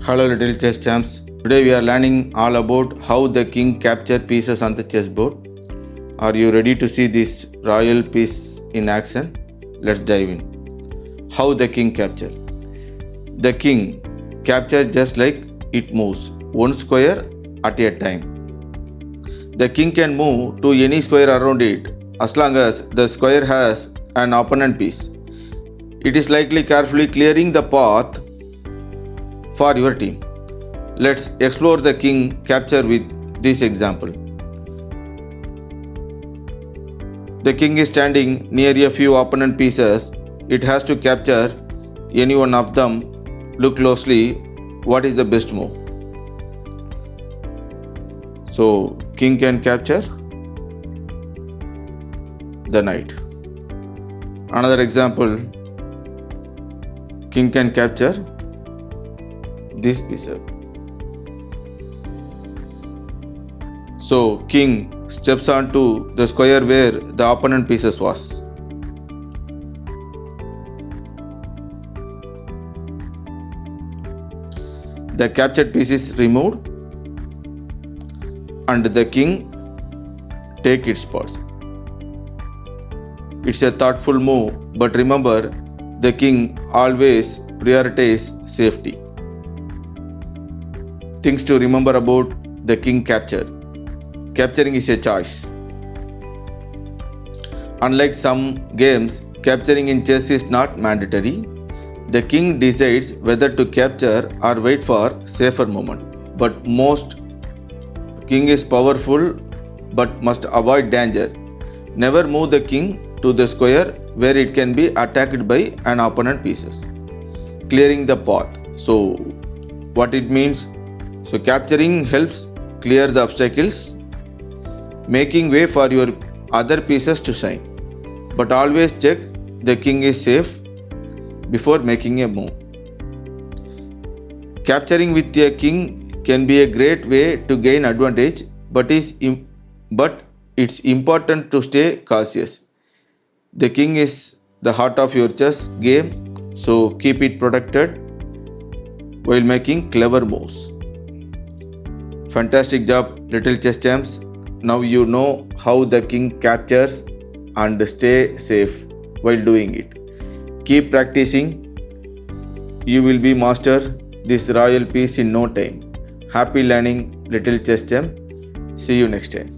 Hello little chess champs. Today we are learning all about how the king captured pieces on the chessboard. Are you ready to see this royal piece in action? Let's dive in. How the king captured. The king captured just like it moves, one square at a time. The king can move to any square around it as long as the square has an opponent piece. It is likely carefully clearing the path for your team. Let's explore the king capture with this example. The king is standing near a few opponent pieces. It has to capture any one of them. Look closely. What is the best move? So, king can capture the knight. Another example, king can capture this piece. So king steps onto the square where the opponent pieces was. The captured piece is removed and the king take its spots. It's a thoughtful move, but remember, the king always prioritizes safety. Things to remember about the king capture. Capturing is a choice. Unlike some games, capturing in chess is not mandatory. The king decides whether to capture or wait for safer moment. But most king is powerful but must avoid danger. Never move the king to the square where it can be attacked by an opponent pieces. Clearing the path. So what it means? So capturing helps clear the obstacles, making way for your other pieces to shine. But always check the king is safe before making a move. Capturing with a king can be a great way to gain advantage, but it's important to stay cautious. The king is the heart of your chess game, so keep it protected while making clever moves. Fantastic job, little chess champs. Now you know how the king captures and stay safe while doing it. Keep practicing. You will be master this royal piece in no time. Happy learning, little chess champ. See you next time.